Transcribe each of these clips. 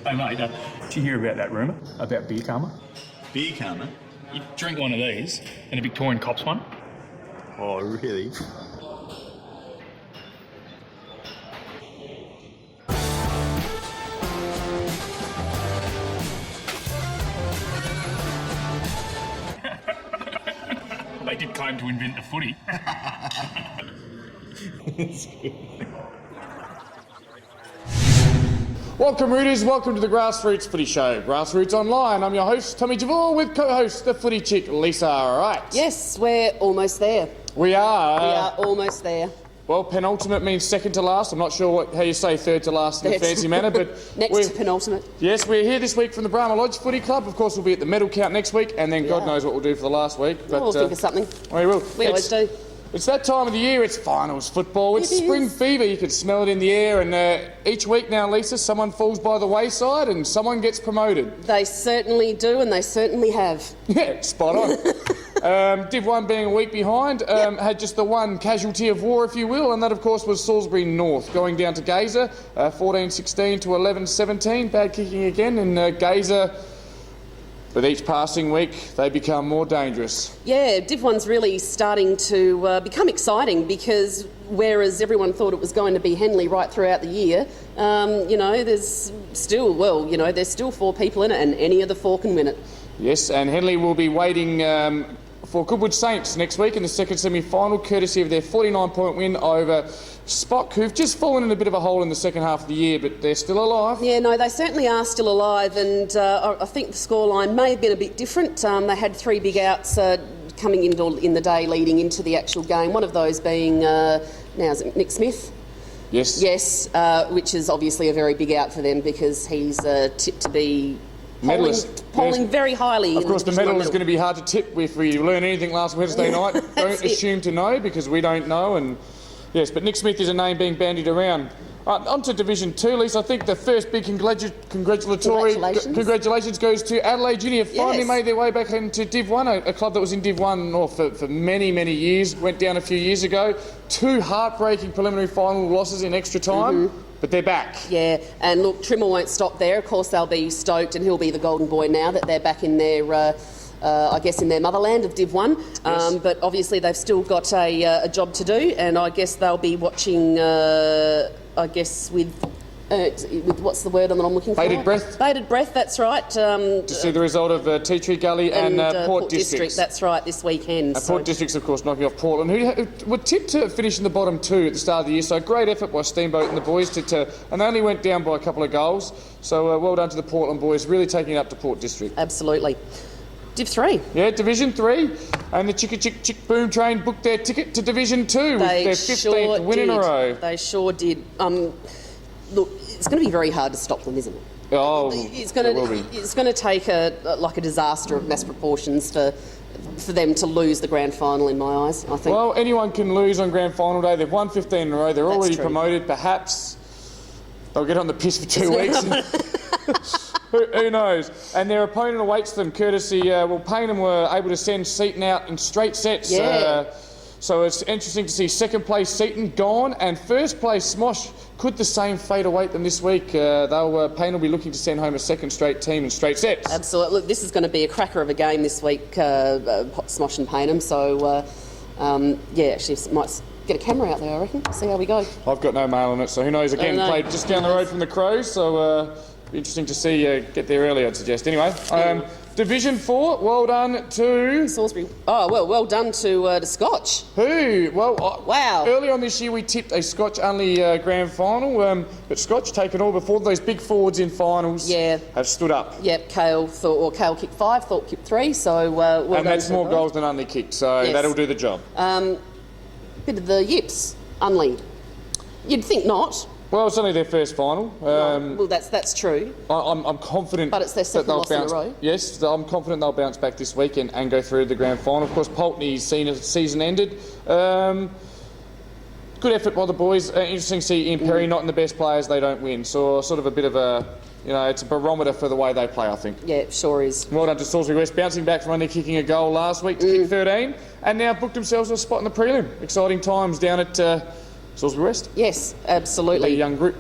Hey mate, did you hear about that rumour about beer karma? Beer karma? You drink one of these and a Victorian cops one. Oh, really? They did claim to invent the footy. Welcome, Rooters. Welcome to the Grassroots Footy Show. Grassroots Online. I'm your host, Tommy Javor, with co-host, the footy chick, Lisa. All right. Yes, we're almost there. We are. We are almost there. Well, penultimate means second to last. I'm not sure how you say third to last in a fancy manner, but next to penultimate. Yes, we're here this week from the Brahma Lodge Footy Club. Of course, we'll be at the medal count next week, and then God knows what we'll do for the last week. But we'll think of something. We will. We always do. It's that time of the year. It's finals football. It's spring fever. You can smell it in the air. And each week now, Lisa, someone falls by the wayside and someone gets promoted. They certainly do, and they certainly have. Yeah, spot on. Div 1 being a week behind, had just the one casualty of war, if you will, and that, of course, was Salisbury North, going down to Gazer, 14-16 to 11-17. Bad kicking again, and Gazer, with each passing week, they become more dangerous. Yeah, Div 1's really starting to become exciting because whereas everyone thought it was going to be Henley right throughout the year, there's still 4 people in it, and any of the 4 can win it. Yes, and Henley will be waiting for Goodwood Saints next week in the second semi-final, courtesy of their 49-point win over Spock, who've just fallen in a bit of a hole in the second half of the year, but they're still alive. Yeah, no, they certainly are still alive, and I think the scoreline may have been a bit different. They had 3 big outs coming in the day leading into the actual game, one of those being, now is it Nick Smith? Yes. Yes, which is obviously a very big out for them because he's tipped to be polling very highly. Of course, the medal is going to be hard to tip if we learn anything last Wednesday night. Don't assume to know because we don't know. And yes, but Nick Smith is a name being bandied around. On to Division 2, Lisa. I think the first big congratulations goes to Adelaide Junior. Finally made their way back into Div 1, a club that was in Div 1 for many, many years. Went down a few years ago. 2 heartbreaking preliminary final losses in extra time. But they're back. Yeah, and look, Trimmer won't stop there. Of course, they'll be stoked, and he'll be the golden boy now that they're back in their, in their motherland of Div 1. Yes. But obviously they've still got a job to do, and I guess they'll be watching, with what's the word that I'm looking for? Bated breath. Bated breath, that's right. To see the result of Tea Tree Gully and Port Districts. That's right, this weekend. Port Districts, of course, knocking off Portland, who were tipped to finish in the bottom 2 at the start of the year. So great effort by Steamboat and the boys and they only went down by a couple of goals. So well done to the Portland boys, really taking it up to Port District. Absolutely. Div 3. Yeah, Division 3. And the Chicka Chick Chick Boom Train booked their ticket to Division 2 with their 15th win in a row. They sure did. Look, it's going to be very hard to stop them, isn't it? Oh, it's going to take a disaster of mass proportions for them to lose the grand final, in my eyes, I think. Well, anyone can lose on grand final day. They've won 15 in a row. They're already promoted. Perhaps they'll get on the piss for 2 weeks. Who knows? And their opponent awaits them, courtesy, Payneham were able to send Seaton out in straight sets. Yeah. So it's interesting to see second place Seaton gone and first place Smosh. Could the same fate await them this week? Payne will be looking to send home a second straight team in straight sets. Absolutely. Look, this is going to be a cracker of a game this week, Smosh and Payneham. So, actually, might get a camera out there, I reckon. See how we go. I've got no mail on it, so who knows? Again, played just down the road from the Crows, so be interesting to see get there early, I'd suggest. Anyway, Division 4, well done to Salisbury. Oh, well done to Scotch. Who? Well, wow. Early on this year, we tipped a Scotch-only grand final, but Scotch taken all before those big forwards in finals have stood up. Yep, Kale kicked 5, Thorpe kicked 3, so well done. And that's more goals than Unley kicked, so that'll do the job. Bit of the yips, Unley. You'd think not. Well, it's only their first final. Well, that's true. I'm confident. But it's their second loss in a row. Yes, I'm confident they'll bounce back this week and go through the grand final. Of course, Pulteney's season ended. Good effort by the boys. Interesting to see Ian Perry not in the best players, they don't win. So sort of a bit of a, it's a barometer for the way they play, I think. Yeah, it sure is. Well done to Salisbury West, bouncing back from only kicking a goal last week to kick 13, and now booked themselves a spot in the prelim. Exciting times down at Salisbury West. Yes, absolutely. A young group.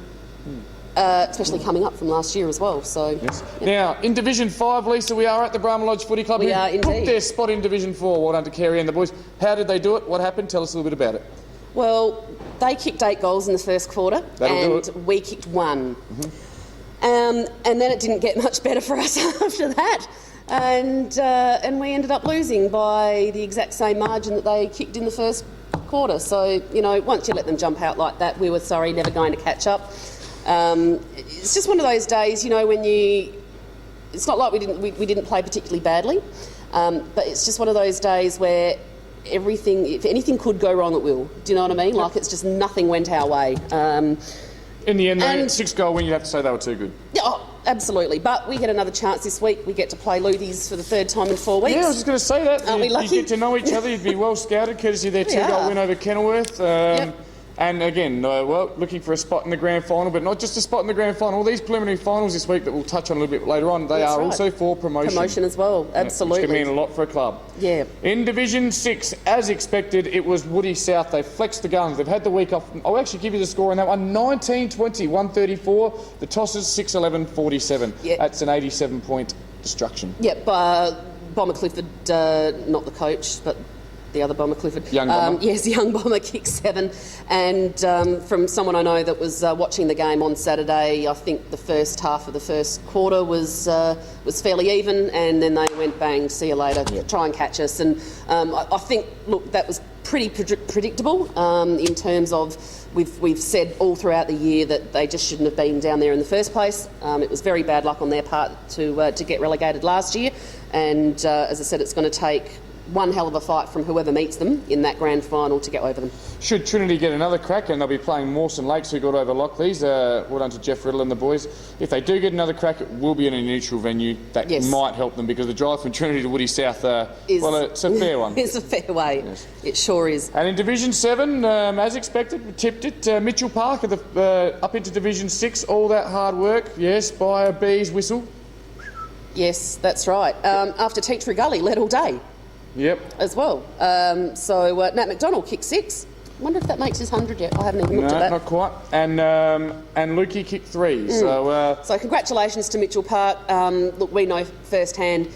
especially coming up from last year as well. So Yes. Now, in Division 5, Lisa, we are at the Brahma Lodge Footy Club. We who are booked indeed. their spot in Division 4. Well done to Kerry and the boys. How did they do it? What happened? Tell us a little bit about it. Well, they kicked 8 goals in the first quarter, That'll do and we kicked 1. And then it didn't get much better for us after that, and we ended up losing by the exact same margin that they kicked in the first quarter. So, you know, once you let them jump out like that, we were sorry, never going to catch up. It's just one of those days, you know, when you... It's not like we didn't play particularly badly, but it's just one of those days where everything, if anything could go wrong, it will. Do you know what I mean? Like, it's just nothing went our way. In the end, though, And- 6-goal win, you'd have to say they were too good. Yeah, oh, absolutely. But we get another chance this week. We get to play Luthies for the 3rd time in 4 weeks. Yeah, I was just going to say that. Aren't we You lucky? get to know each other. You'd be well scouted, courtesy of their 2-goal are. win over Kenilworth. Yep. And again, well, looking for a spot in the grand final, but not just a spot in the grand final. All these preliminary finals this week that we'll touch on a little bit later on, they That's are right. also for promotion. Promotion as well, absolutely. Which can mean a lot for a club. Yeah. In Division 6, as expected, it was Woody South. They flexed the guns. They've had the week off. I'll actually give you the score on that one. 19-20, 134. The Tossers, 6-11, 47. Yeah. That's an 87-point destruction. Yep, Bomber Clifford, not the coach, but the other Bomber Clifford. Young Bomber. Yes, young Bomber kicked 7. And from someone I know that was watching the game on Saturday, I think the first half of the first quarter was fairly even, and then they went bang, see you later, try and catch us. And I think, look, that was pretty predictable in terms of we've said all throughout the year that they just shouldn't have been down there in the first place. It was very bad luck on their part to get relegated last year, and as I said, it's going to take one hell of a fight from whoever meets them in that grand final to get over them. Should Trinity get another crack, and they'll be playing Mawson Lakes, who got over Lockleys, well done to Jeff Riddle and the boys. If they do get another crack, it will be in a neutral venue. That Yes. might help them, because the drive from Trinity to Woody South, Is- well, it's a fair one. It's a fair way. Yes. It sure is. And in Division 7, as expected, we tipped it. Mitchell Park up into Division 6. All that hard work, yes, by a bee's whistle. Yes, that's right. After Teacher Gully led all day Yep. as well. So Nat McDonald kicked 6. I wonder if that makes his 100 yet. I haven't even looked No, at that. not quite. And Lukey kicked 3. So So congratulations to Mitchell Park. Look, we know firsthand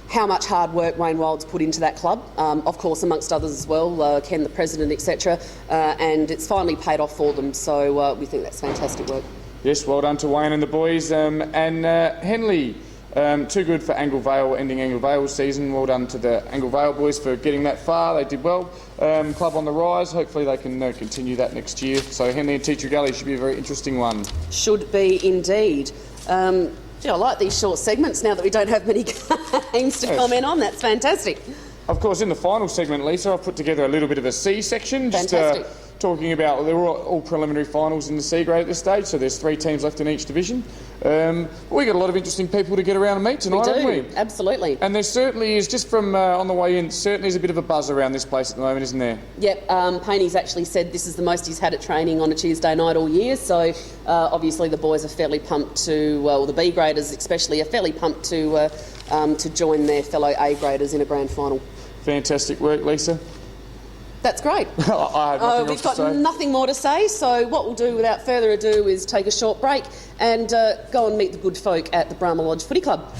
how much hard work Wayne Wild's put into that club, of course, amongst others as well, Ken the president, etc. And it's finally paid off for them, so we think that's fantastic work. yes, well done to Wayne and the boys. And Henley, too good for Angle Vale, ending Angle Vale's season. Well done to the Angle Vale boys for getting that far. They did well. Club on the rise. Hopefully they can continue that next year. So Henley and Teacher Gully should be a very interesting one. Should be indeed. Gee, I like these short segments now that we don't have many games to comment on. That's fantastic. Of course, in the final segment, Lisa, I've put together a little bit of a C section. Fantastic. Talking about, they're all preliminary finals in the C grade at this stage, so there's 3 teams left in each division. We got a lot of interesting people to get around and meet tonight, haven't we? Absolutely. And there certainly is, just from on the way in, certainly is a bit of a buzz around this place at the moment, isn't there? Yep, Payne's actually said this is the most he's had at training on a Tuesday night all year, so obviously the boys are fairly pumped to, well, the B graders especially are fairly pumped to join their fellow A graders in a grand final. Fantastic work, Lisa. That's great. I have nothing else We've to got say. nothing more to say, so what we'll do without further ado is take a short break and go and meet the good folk at the Brahma Lodge Footy Club.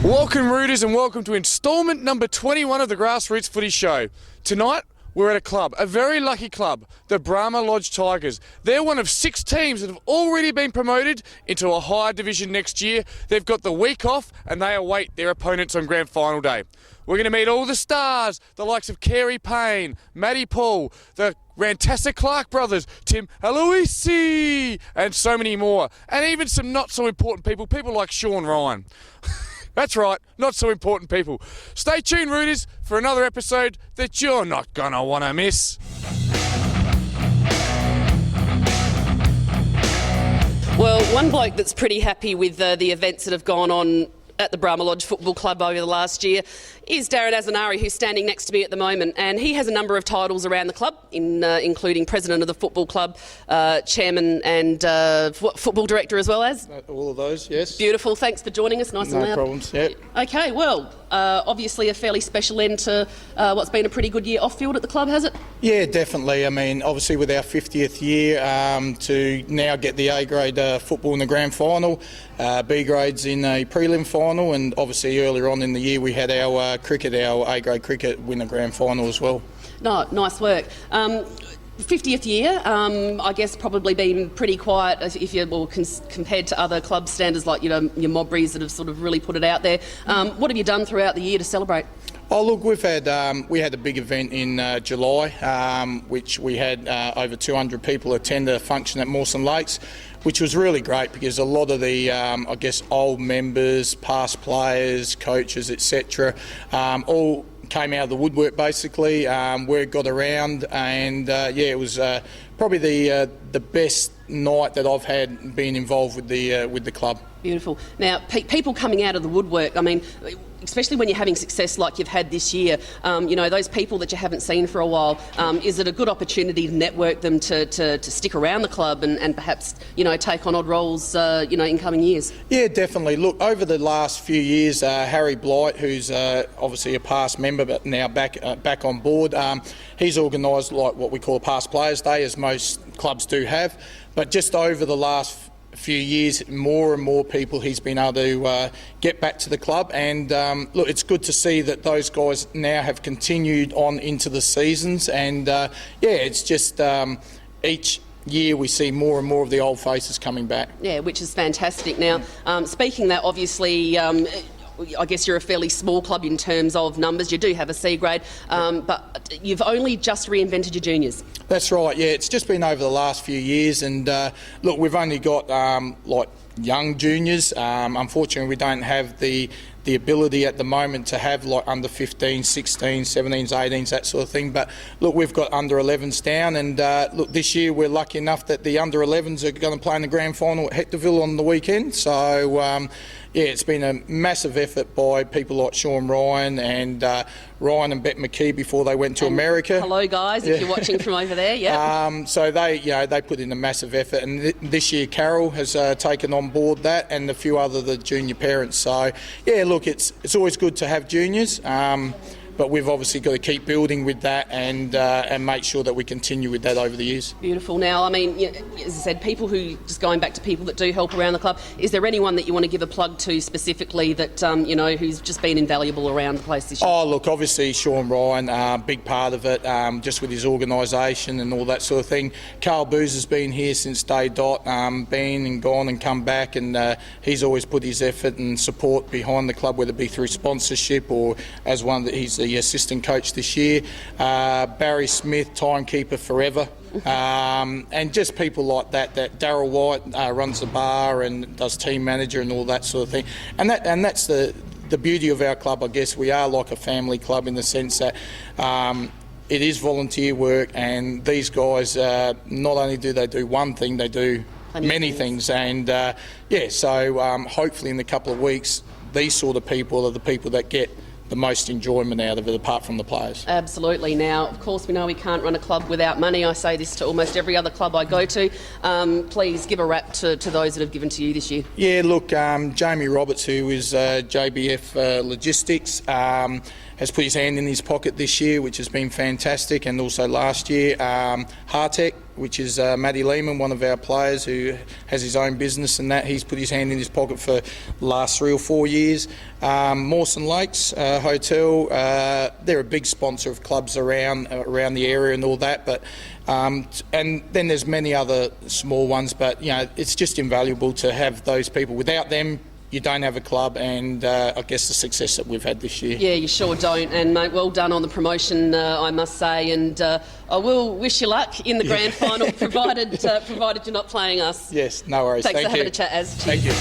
Welcome, Rooters, and welcome to instalment number 21 of the Grassroots Footy Show. Tonight, we're at a club, a very lucky club, the Brahma Lodge Tigers. They're one of 6 teams that have already been promoted into a higher division next year. They've got the week off and they await their opponents on grand final day. We're going to meet all the stars, the likes of Kerry Payne, Matty Paul, the Rantassa Clark brothers, Tim Aloisi, and so many more. And even some not so important people like Sean Ryan. That's right, not so important people. Stay tuned, Rooters, for another episode that you're not going to want to miss. Well, one bloke that's pretty happy with the events that have gone on at the Brahma Lodge Football Club over the last year is Darren Azanari, who's standing next to me at the moment, and he has a number of titles around the club, including President of the Football Club, Chairman and Football Director as well as? All of those, yes. Beautiful, thanks for joining us, nice and loud. No problems, yeah. Okay, well, obviously a fairly special end to what's been a pretty good year off-field at the club, has it? Yeah, definitely. I mean, obviously with our 50th year, to now get the A-grade football in the grand final, B grades in a prelim final, and obviously earlier on in the year we had our our A-grade cricket win the grand final as well. No, nice work. 50th year, I guess probably been pretty quiet if you compared to other club standards like your Mobries that have sort of really put it out there. What have you done throughout the year to celebrate? Oh look, we had a big event in July, which we had over 200 people attend a function at Mawson Lakes, which was really great because a lot of the old members, past players, coaches, etc., all came out of the woodwork basically. Word got around, and it was probably the best night that I've had being involved with the club. Beautiful. Now, people coming out of the woodwork, I mean, especially when you're having success like you've had this year, those people that you haven't seen for a while, is it a good opportunity to network them to stick around the club and perhaps, take on odd roles, in coming years? Yeah, definitely. Look, over the last few years, Harry Blight, who's obviously a past member but now back on board, he's organised like what we call a Past Players Day, as most clubs do have. But just over the last few years, more and more people he's been able to get back to the club, and look, it's good to see that those guys now have continued on into the seasons, and it's just each year we see more and more of the old faces coming back. Yeah, which is fantastic. Now, speaking that, obviously, I guess you're a fairly small club in terms of numbers. You do have a C grade, but you've only just reinvented your juniors. That's right, yeah. It's just been over the last few years, and look, we've only got young juniors. Unfortunately, we don't have the ability at the moment to have like under 15, 16, 17s, 18s, that sort of thing. But look, we've got under 11s down, and look, this year we're lucky enough that the under 11s are going to play in the grand final at Hectorville on the weekend. So it's been a massive effort by people like Sean Ryan and Ryan and Bet McKee before they went to America. Hello, guys, if you're watching from over there. Yeah. So they put in a massive effort, and this year Carol has taken on board that, and a few other the junior parents. So yeah, look, it's always good to have juniors. But we've obviously got to keep building with that and make sure that we continue with that over the years. Beautiful. Now, I mean, as I said, people who, just going back to people that do help around the club, is there anyone that you want to give a plug to specifically that, who's just been invaluable around the place this year? Oh, look, obviously Sean Ryan, big part of it, just with his organisation and all that sort of thing. Carl Booz has been here since day dot, been and gone and come back, and he's always put his effort and support behind the club, whether it be through sponsorship or as one that he's the assistant coach this year. Barry Smith, timekeeper forever. And just people like that Darryl White runs the bar and does team manager and all that sort of thing. And that's the beauty of our club, I guess. We are like a family club in the sense that it is volunteer work, and these guys, not only do they do one thing, they do many things. And so hopefully in a couple of weeks, these sort of people are the people that get the most enjoyment out of it, apart from the players. Absolutely. Now, of course, we know we can't run a club without money. I say this to almost every other club I go to. Please give a rap to those that have given to you this year. Yeah, look, Jamie Roberts, who is JBF Logistics, has put his hand in his pocket this year, which has been fantastic, and also last year. Hartec, which is Matty Lehman, one of our players who has his own business, and that he's put his hand in his pocket for the last 3 or 4 years. Mawson Lakes Hotel, they're a big sponsor of clubs around the area and all that, but and then there's many other small ones, but it's just invaluable to have those people. Without them, you don't have a club, and I guess the success that we've had this year. Yeah, you sure don't. And mate, well done on the promotion, I must say. And I will wish you luck in the grand final, provided you're not playing us. Yes, no worries. Thanks Thank for you. having a chat, Az. Thank you.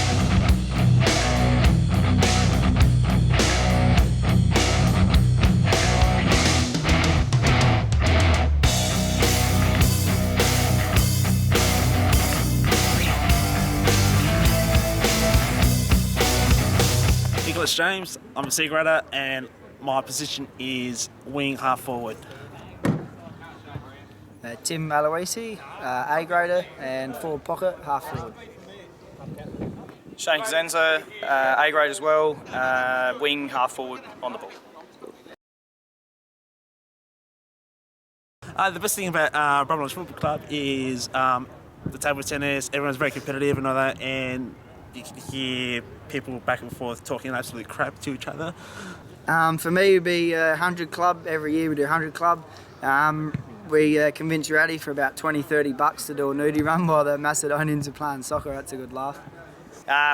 Nicholas James. I'm a C grader and my position is wing half forward. Tim Aloisi, A grader and forward pocket, half forward. Shane Zenza, A grade as well, wing, half forward, on the ball. The best thing about Brahma Lodge Football Club is the table tennis. Everyone's very competitive and all that, and you can hear people back and forth talking absolute crap to each other. For me, it would be 100 club. Every year we do 100 club. We convince Ratty for about $20-30 to do a nudie run while the Macedonians are playing soccer. That's a good laugh.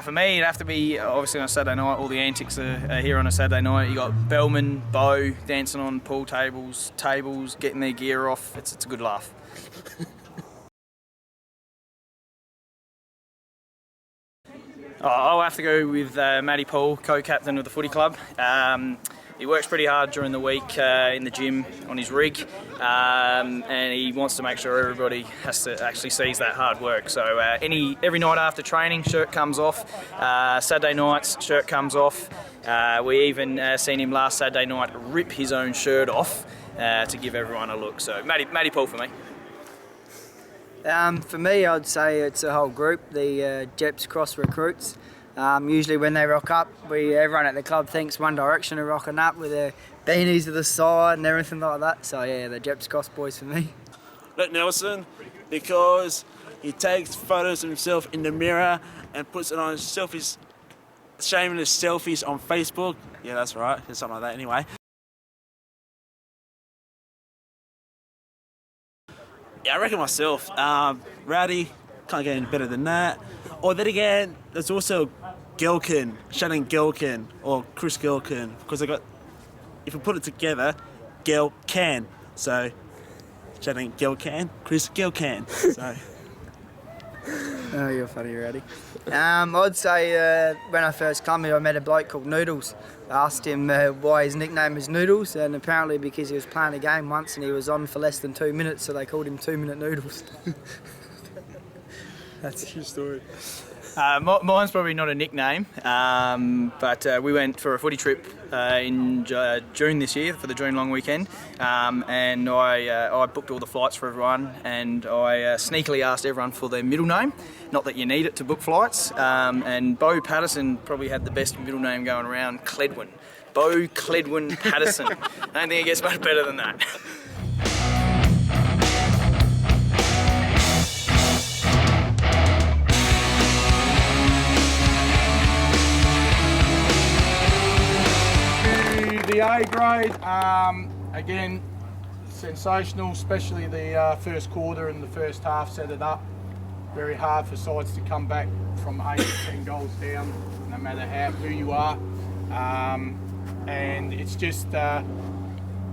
For me, it'd have to be, obviously on a Saturday night, all the antics are here on a Saturday night. You got Bellman, Bo, dancing on pool tables, getting their gear off. It's a good laugh. I'll have to go with Matty Paul, co-captain of the footy club. He works pretty hard during the week in the gym on his rig, and he wants to make sure everybody has to actually sees that hard work. So every night after training, shirt comes off. Saturday nights, shirt comes off. We even seen him last Saturday night rip his own shirt off to give everyone a look. So Matty Paul for me. For me, I'd say it's a whole group, the Jeps Cross Recruits. Usually when they rock up, everyone at the club thinks One Direction are rocking up with their beanies to the side and everything like that. So yeah, the Jeps Cross boys for me. Luke Nelson, because he takes photos of himself in the mirror and puts it on selfies, shameless selfies on Facebook. Yeah, that's right, it's something like that anyway. Yeah, I reckon myself, Rowdy, can't get any better than that. Or then again, there's also Gelkin, Shannon Gelkin, or Chris Gelkin, because if we put it together, Gel can. So, Shannon Gelkin, Chris Gelkin. So. Oh, you're funny, Rowdy. I'd say when I first come here, I met a bloke called Noodles. I asked him why his nickname is Noodles, and apparently because he was playing a game once and he was on for less than 2 minutes, so they called him 2 Minute Noodles. That's a true story. Mine's probably not a nickname, but we went for a footy trip in June this year for the June long weekend, and I booked all the flights for everyone, and I sneakily asked everyone for their middle name. Not that you need it to book flights, and Bo Patterson probably had the best middle name going around, Cledwin. Bo Cledwin Patterson. I don't think it gets much better than that. The A grade, again, sensational, especially the first quarter and the first half set it up. Very hard for sides to come back from 8 to 10 goals down, no matter who you are. And it's just, it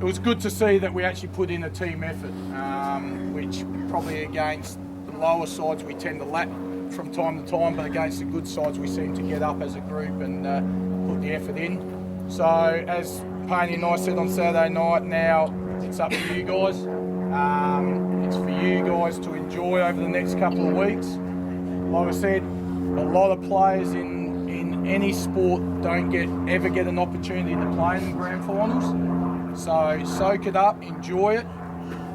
was good to see that we actually put in a team effort, which probably against the lower sides we tend to lack from time to time, but against the good sides we seem to get up as a group and put the effort in. So as Payne and I said on Saturday night, now it's up to you guys. It's for you guys to enjoy over the next couple of weeks. Like I said, a lot of players in any sport don't ever get an opportunity to play in the grand finals. So soak it up, enjoy it,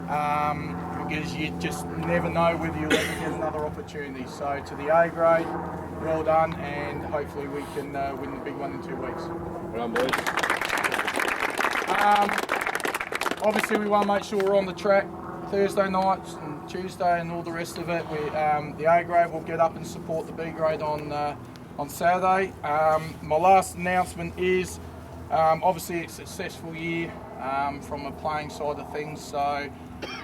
because you just never know whether you'll ever get another opportunity. So to the A grade, well done, and hopefully we can win the big one in 2 weeks. Well done, boys. Obviously we want to make sure we're on the track Thursday nights and Tuesday and all the rest of it. The A grade will get up and support the B grade on Saturday. My last announcement is obviously it's a successful year from a playing side of things. So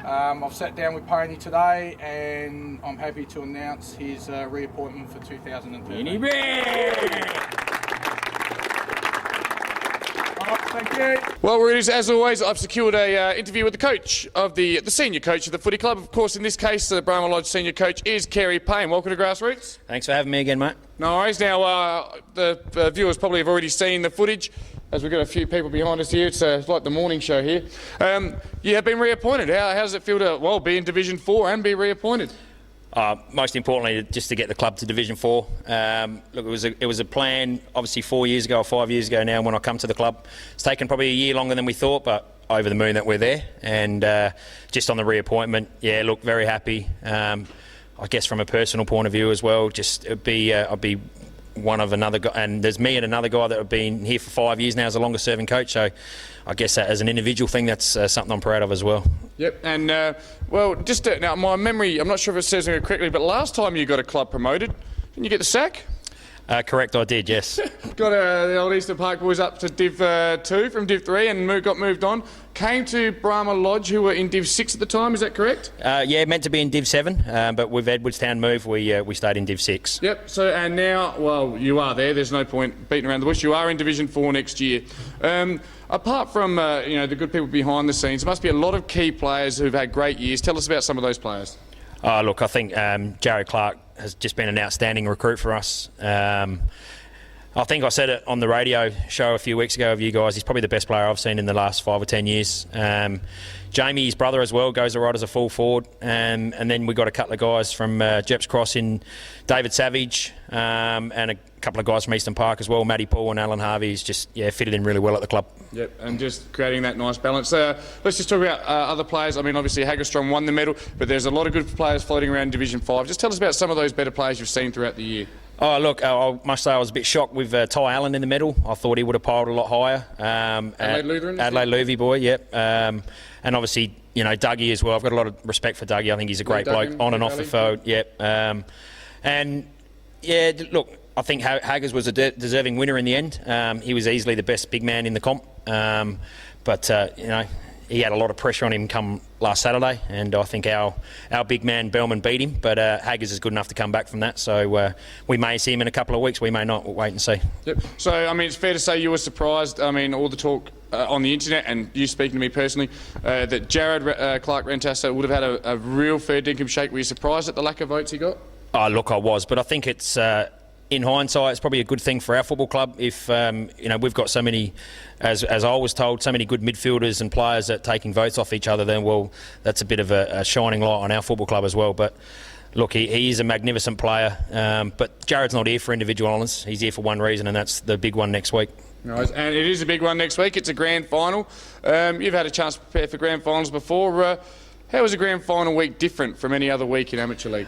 I've sat down with Payne today and I'm happy to announce his reappointment for 2013. Thank you. Well, Rooters, as always, I've secured a interview with the coach of the senior coach of the footy club. Of course, in this case, the Brahma Lodge senior coach is Kerry Payne. Welcome to Grassroots. Thanks for having me again, mate. No worries. Now, the viewers probably have already seen the footage, as we've got a few people behind us here. It's like the morning show here. You have been reappointed. How does it feel to, be in Division 4 and be reappointed? Most importantly, just to get the club to Division 4. Look, it was a plan, obviously 4 years ago or 5 years ago now when I come to the club. It's taken probably a year longer than we thought, but over the moon that we're there. And just on the reappointment, yeah, look, very happy. I guess from a personal point of view as well, just I'd be one of another guy, and there's me and another guy that have been here for 5 years now as a longest serving coach, so I guess that as an individual thing, that's something I'm proud of as well. Yep, and well, just now my memory, I'm not sure if it says it correctly, but last time you got a club promoted, didn't you get the sack? Correct, I did, yes. Got the old Eastern Park boys up to Div 2 from Div 3 and got moved on. Came to Brahma Lodge, who were in Div 6 at the time, is that correct? Yeah, meant to be in Div 7, but with Edwardstown move, we stayed in Div 6. Yep, so and now, well, you are there, there's no point beating around the bush, you are in Division 4 next year. Apart from the good people behind the scenes, there must be a lot of key players who've had great years. Tell us about some of those players. Look, I think Jared Clark has just been an outstanding recruit for us. I think I said it on the radio show a few weeks ago of you guys, he's probably the best player I've seen in the last 5 or 10 years. Jamie, his brother as well, goes right as a full forward. And then we got a couple of guys from Jeps Cross in David Savage and a couple of guys from Eastern Park as well, Matty Paul and Alan Harvey. He's just fitted in really well at the club. Yep, and just creating that nice balance. Let's just talk about other players. I mean, obviously Haggerstrom won the medal, but there's a lot of good players floating around Division 5. Just tell us about some of those better players you've seen throughout the year. Oh, look, I must say I was a bit shocked with Ty Allen in the medal. I thought he would have piled a lot higher. Adelaide Lutheran? Adelaide Luvie boy, yep. And obviously, Dougie as well. I've got a lot of respect for Dougie. I think he's a great bloke on and off the field, yep. And, yeah, look, I think Haggers was a deserving winner in the end. He was easily the best big man in the comp. But he had a lot of pressure on him come last Saturday, and I think our big man Bellman beat him, but Haggers is good enough to come back from that, so we may see him in a couple of weeks, we may not. We'll wait and see. Yep. So, I mean, it's fair to say you were surprised, I mean, all the talk on the internet, and you speaking to me personally, that Jared Clark Rentasa would have had a real fair dinkum shake. Were you surprised at the lack of votes he got? Oh, look, I was, but I think it's... in hindsight, it's probably a good thing for our football club if we've got so many, as I was told, so many good midfielders and players that are taking votes off each other. Then, well, that's a bit of a shining light on our football club as well. But look, he is a magnificent player. But Jared's not here for individual honours. He's here for one reason, and that's the big one next week. Nice. And it is a big one next week. It's a grand final. You've had a chance to prepare for grand finals before. How was a grand final week different from any other week in amateur league?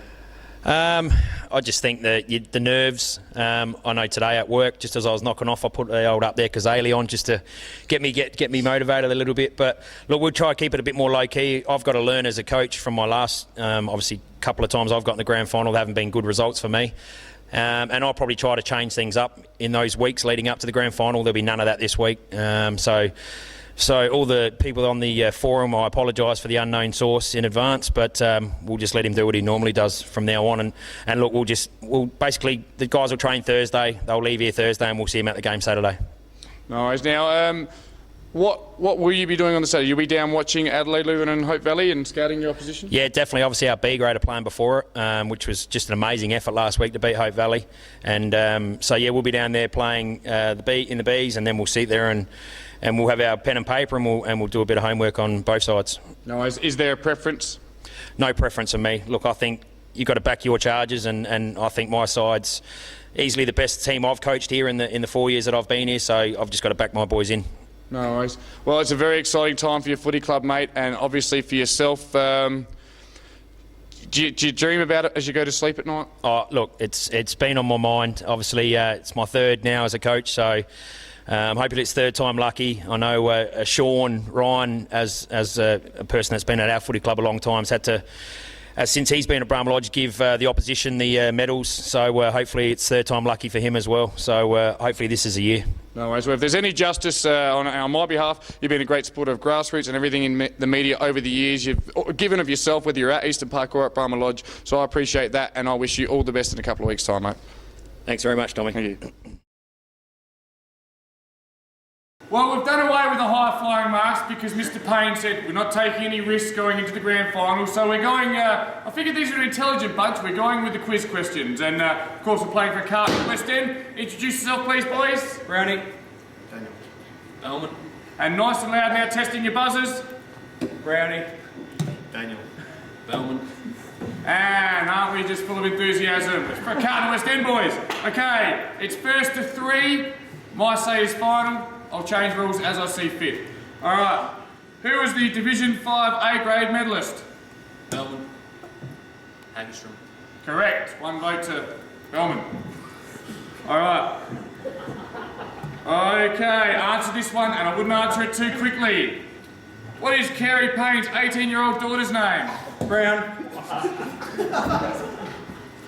I just think that the nerves, I know today at work, just as I was knocking off, I put the old Up There Kazali on just to get me motivated a little bit. But look, we'll try to keep it a bit more low-key. I've got to learn as a coach from my last, obviously, couple of times I've got in the grand final. There haven't been good results for me. And I'll probably try to change things up in those weeks leading up to the grand final. There'll be none of that this week. So all the people on the forum, I apologise for the unknown source in advance, but we'll just let him do what he normally does from now on. And look, we'll basically, the guys will train Thursday, they'll leave here Thursday, and we'll see him at the game Saturday. No worries. Now, what will you be doing on the Saturday? You'll be down watching Adelaide Lutheran and Hope Valley and scouting your opposition? Yeah, definitely. Obviously, our B grade are playing before it, which was just an amazing effort last week to beat Hope Valley. And so, yeah, we'll be down there playing the Bs, and then we'll sit there and we'll have our pen and paper, and we'll do a bit of homework on both sides. No, is there a preference? No preference for me. Look, I think you've got to back your charges, and I think my side's easily the best team I've coached here in the 4 years that I've been here, so I've just got to back my boys in. No worries. Well, it's a very exciting time for your footy club, mate, and obviously for yourself. Do you dream about it as you go to sleep at night? Oh, look, it's been on my mind. Obviously, it's my third now as a coach, so I'm hoping it's third time lucky. I know Sean Ryan, as a person that's been at our footy club a long time, has had to, since he's been at Brahma Lodge, give the opposition the medals. So hopefully it's third time lucky for him as well. So hopefully this is a year. No worries. Well, if there's any justice on my behalf, you've been a great supporter of Grassroots and everything in the media over the years. You've given of yourself, whether you're at Eastern Park or at Brahma Lodge. So I appreciate that, and I wish you all the best in a couple of weeks' time, mate. Thanks very much, Tommy. Thank you. Well, we've done away with the high-flying marks because Mr. Payne said we're not taking any risks going into the grand final. So we're going, I figured these are an intelligent bunch. We're going with the quiz questions. And, of course, we're playing for a car at West End. Introduce yourself, please, boys. Brownie. Daniel. Bellman. And nice and loud now, testing your buzzers. Brownie. Daniel. Bellman. And Harvey just full of enthusiasm. It's for Carlton West End boys. Okay, it's first to 3. My say is final. I'll change rules as I see fit. All right. Who was the Division 5 A grade medalist? Melbourne. Haggerstrom. Correct. 1 vote to Melbourne. All right. Okay, answer this one, and I wouldn't answer it too quickly. What is Kerry Payne's 18-year-old daughter's name? Brown.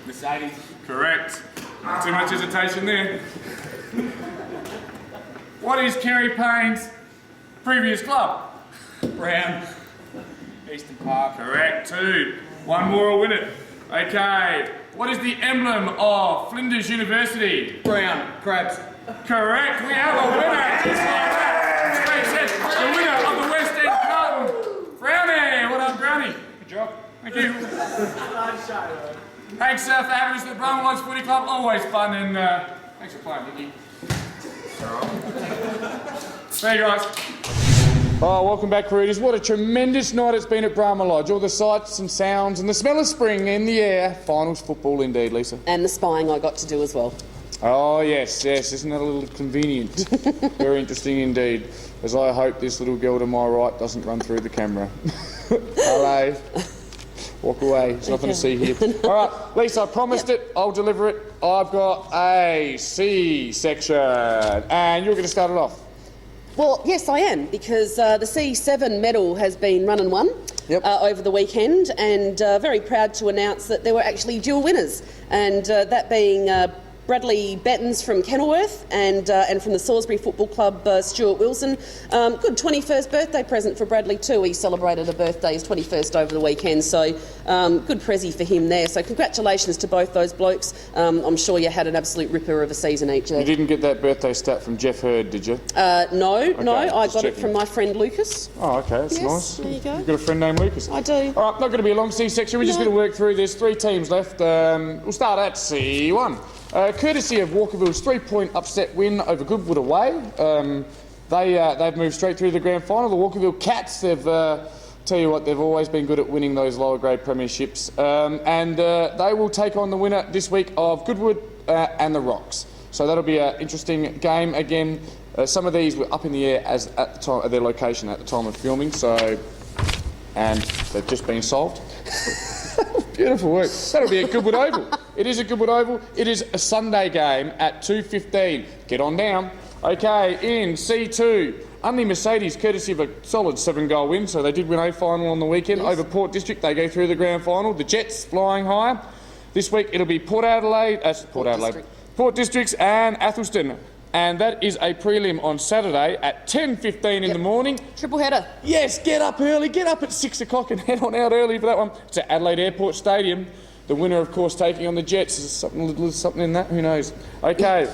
Mercedes. Correct. Too much hesitation there. What is Kerry Payne's previous club? Brown. Eastern Park. Correct, 2. 1 more will win it. Okay. What is the emblem of Flinders University? Brown. Crabs. Correct. We have a winner. Just like that. Great set. The winner of the West End Carlton. Brownie. Well done, Brownie. Good job. Thank you. Thanks for having us at the Brahma Lodge Footy Club. Always fun, and thanks for playing, Nicky. There you guys. Oh, welcome back, Crudies. What a tremendous night it's been at Brahma Lodge. All the sights and sounds and the smell of spring in the air. Finals football indeed, Lisa. And the spying I got to do as well. Oh, yes. Isn't that a little convenient? Very interesting indeed. As I hope this little girl to my right doesn't run through the camera. Hello. Walk away. There's nothing to see here. All right, Lisa, I promised it. I'll deliver it. I've got a C section. And you're going to start it off. Well, yes, I am, because the C7 medal has been run and won over the weekend, and very proud to announce that there were actually dual winners, and that being Bradley Bettens from Kenilworth and from the Salisbury Football Club, Stuart Wilson. Good 21st birthday present for Bradley too. He celebrated a birthday, his 21st over the weekend, so good prezi for him there. So congratulations to both those blokes. I'm sure you had an absolute ripper of a season each. You didn't get that birthday stat from Jeff Hurd, did you? No, I got checking. it from my friend Lucas. Oh, okay, that's nice. There you go. You've got a friend named Lucas. I do. All right, not going to be a long C section. We're just going to work through. There's 3 teams left. We'll start at C1. Courtesy of Walkerville's 3-point upset win over Goodwood away. They've moved straight through the grand final. The Walkerville Cats, tell you what, they've always been good at winning those lower grade premierships. And they will take on the winner this week of Goodwood and the Rocks. So that'll be an interesting game again. Some of these were up in the air as at the time at their location at the time of filming. And they've just been solved. Beautiful work. That'll be at Goodwood Oval. It is at Goodwood Oval. It is a Sunday game at 2:15. Get on down. Okay, in C2, Unley Mercedes, courtesy of a solid 7-goal win, so they did win a final on the weekend over Port District. They go through the grand final. The Jets flying higher. This week it'll be Port Districts and Athelston. And that is a prelim on Saturday at 10:15 in the morning. Triple header. Yes, get up early. Get up at 6 o'clock and head on out early for that one. It's at Adelaide Airport Stadium. The winner, of course, taking on the Jets. Is something in that? Who knows? Okay.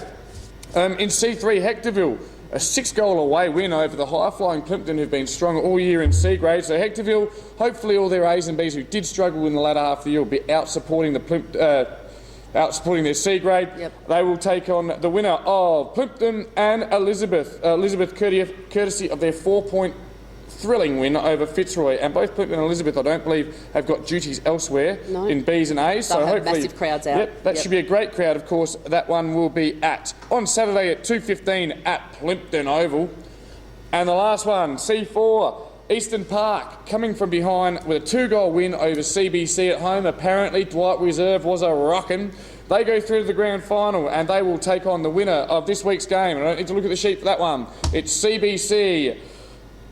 In C3, Hectorville, a 6-goal away win over the high-flying Plimpton, who've been strong all year in C grade. So Hectorville, hopefully all their A's and B's who did struggle in the latter half of the year will be out supporting their C grade. They will take on the winner of Plimpton and Elizabeth. Elizabeth, courtesy of their 4-point thrilling win over Fitzroy. And both Plimpton and Elizabeth, I don't believe, have got duties elsewhere in B's and A's. They'll so have hopefully, massive crowds out. That should be a great crowd, of course. That one will be on Saturday at 2:15 at Plimpton Oval. And the last one, C4. Eastern Park, coming from behind with a 2-goal win over CBC at home. Apparently, Dwight Reserve was a rockin'. They go through to the grand final and they will take on the winner of this week's game. I don't need to look at the sheet for that one. It's CBC.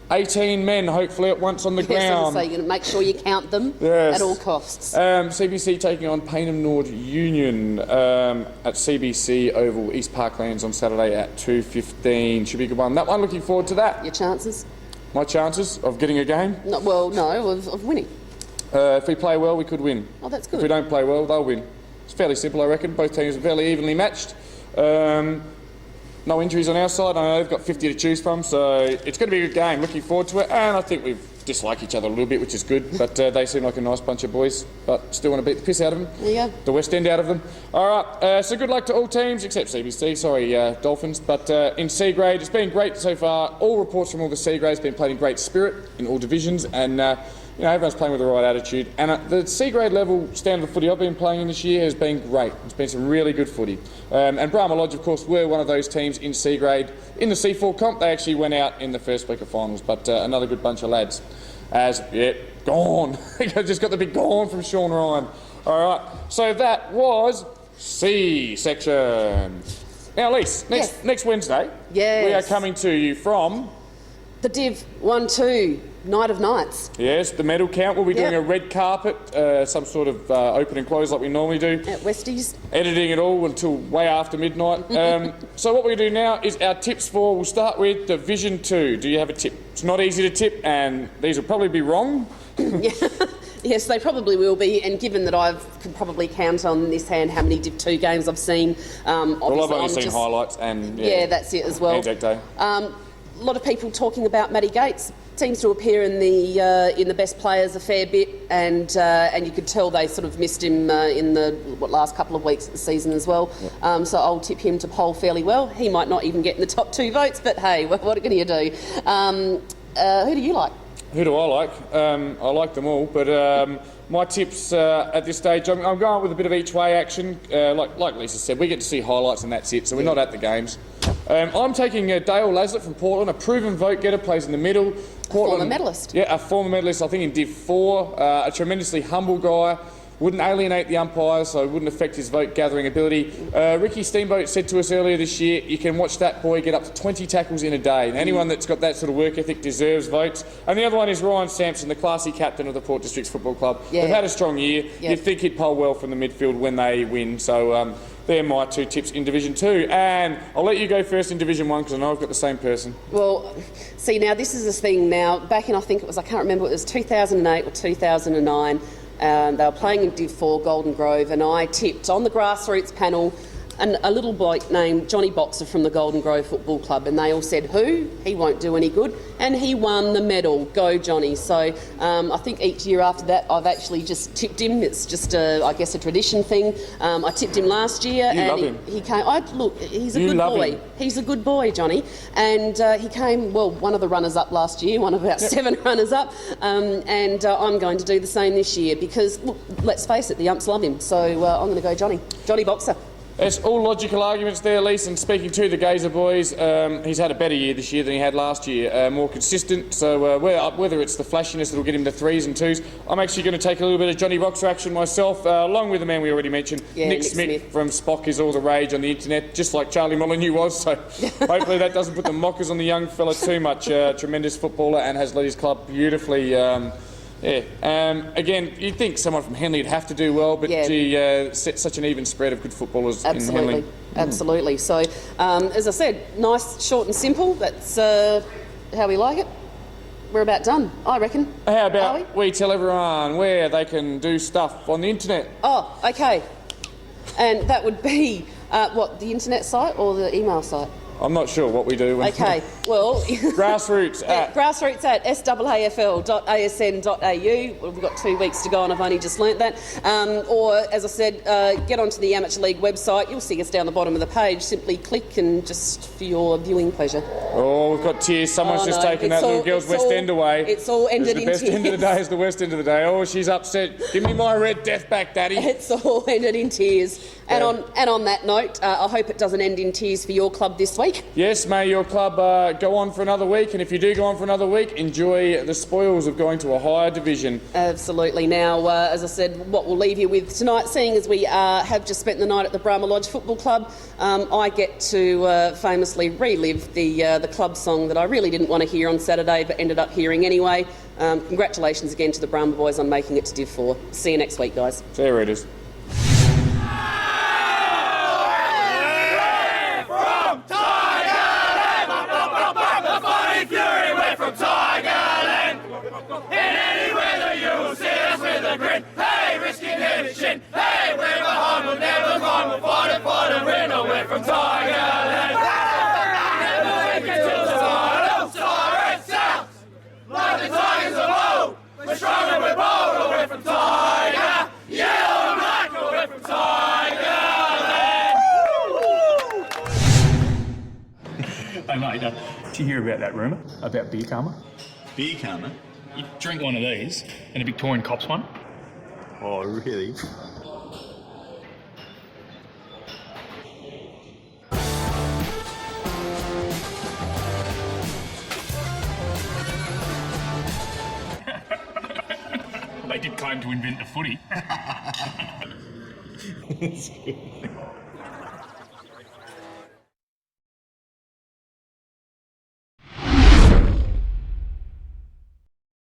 18 men, hopefully, at once on the ground. So you're going to make sure you count them at all costs. CBC taking on Payneham Nord Union at CBC Oval, East Parklands on Saturday at 2:15. Should be a good one. That one, looking forward to that. Your chances? My chances of getting a game? No, of winning. If we play well, we could win. Oh, that's good. If we don't play well, they'll win. It's fairly simple, I reckon. Both teams are fairly evenly matched. No injuries on our side. I know they've got 50 to choose from, so it's going to be a good game. Looking forward to it. And I think we've disliked each other a little bit, which is good. But they seem like a nice bunch of boys. But still want to beat the piss out of them. There you go. The West End out of them. All right. So good luck to all teams except CBC. Sorry, Dolphins. But in C grade, it's been great so far. All reports from all the C grades have been played in great spirit in all divisions. And everyone's playing with the right attitude. And the C grade level standard of footy I've been playing in this year has been great. It's been some really good footy. And Brahma Lodge, of course, were one of those teams in C grade. In the C4 comp, they actually went out in the first week of finals, but another good bunch of lads. Gone. I just got the big gone from Sean Ryan. All right, so that was C section. Now, Lise, next Wednesday, we are coming to you from... The Div 1-2 Night of Nights. Yes, the medal count. We'll be doing a red carpet, some sort of open and close like we normally do. At Westies. Editing it all until way after midnight. So what we're going to do now is our tips for, we'll start with Division 2. Do you have a tip? It's not easy to tip, and these will probably be wrong. Yes, they probably will be, and given that I could probably count on this hand how many Div 2 games I've seen. Well, I've only seen highlights and... Yeah, that's it as well. Anzac Day. A lot of people talking about Matty Gates. Seems to appear in the best players a fair bit, and you could tell they sort of missed him in the last couple of weeks of the season as well. So I'll tip him to poll fairly well. He might not even get in the top 2 votes, but hey, what can you do? Who do you like? Who do I like? I like them all, but my tips at this stage, I'm going with a bit of each way action. Like Lisa said, we get to see highlights and that's it, so we're not at the games. I'm taking Dale Laslett from Portland, a proven vote getter, plays in the middle. Portland, former medalist. Yeah, a former medalist, I think in Div 4, a tremendously humble guy. Wouldn't alienate the umpires, so it wouldn't affect his vote gathering ability. Ricky Steamboat said to us earlier this year, you can watch that boy get up to 20 tackles in a day. And anyone that's got that sort of work ethic deserves votes. And the other one is Ryan Sampson, the classy captain of the Port Districts Football Club. Yeah. They've had a strong year. You'd think he'd poll well from the midfield when they win. So they're my 2 tips in Division 2. And I'll let you go first in Division 1 because I know I've got the same person. Well, see, now this is the thing now. Back in, I think it was, I can't remember, it was 2008 or 2009. They were playing in Div 4, Golden Grove, and I tipped on the grassroots panel a little bloke named Johnny Boxer from the Golden Grove Football Club, and they all said, who? He won't do any good. And he won the medal. Go, Johnny. So I think each year after that, I've actually just tipped him. It's just, I guess, a tradition thing. I tipped him last year. He came. Look, he's a good boy. He's a good boy, Johnny. And he came, one of the runners-up last year, one of about 7 runners-up. And I'm going to do the same this year because, look, let's face it, the umps love him. So I'm going to go Johnny. Johnny Boxer. It's all logical arguments there, Lise, and speaking to the Gazer boys, he's had a better year this year than he had last year, more consistent, so whether it's the flashiness that'll get him to 3s and 2s, I'm actually going to take a little bit of Johnny Boxer action myself, along with the man we already mentioned, Nick Smith from Spock is all the rage on the internet, just like Charlie Molyneux was, so hopefully that doesn't put the mockers on the young fella too much. Tremendous footballer and has led his club beautifully. Again, you'd think someone from Henley would have to do well, but set such an even spread of good footballers in Henley. Absolutely. So, as I said, nice, short and simple. That's how we like it. We're about done, I reckon. How about we tell everyone where they can do stuff on the internet? Oh, okay. And that would be, the internet site or the email site? I'm not sure what we do. Okay, well... Grassroots at saafl.asn.au. We've got 2 weeks to go and I've only just learnt that. Or, as I said, get onto the Amateur League website. You'll see us down the bottom of the page. Simply click and just for your viewing pleasure. Oh, we've got tears. Someone's just taken that little girl's West End away. It's all ended in tears. The best end of the day is the West End of the day. Oh, she's upset. Give me my red death back, Daddy. It's all ended in tears. And on that note, I hope it doesn't end in tears for your club this week. Yes, may your club go on for another week, and if you do go on for another week, enjoy the spoils of going to a higher division. Absolutely. Now, as I said, what we'll leave you with tonight, seeing as we have just spent the night at the Brahma Lodge Football Club, I get to famously relive the club song that I really didn't want to hear on Saturday, but ended up hearing anyway. Congratulations again to the Brahma boys on making it to Div 4. See you next week, guys. See you, readers. Hey mate, did you hear about that rumour about beer karma? Beer karma? You drink one of these and a Victorian cops one. Oh, really? They did claim to invent the footy. That's good.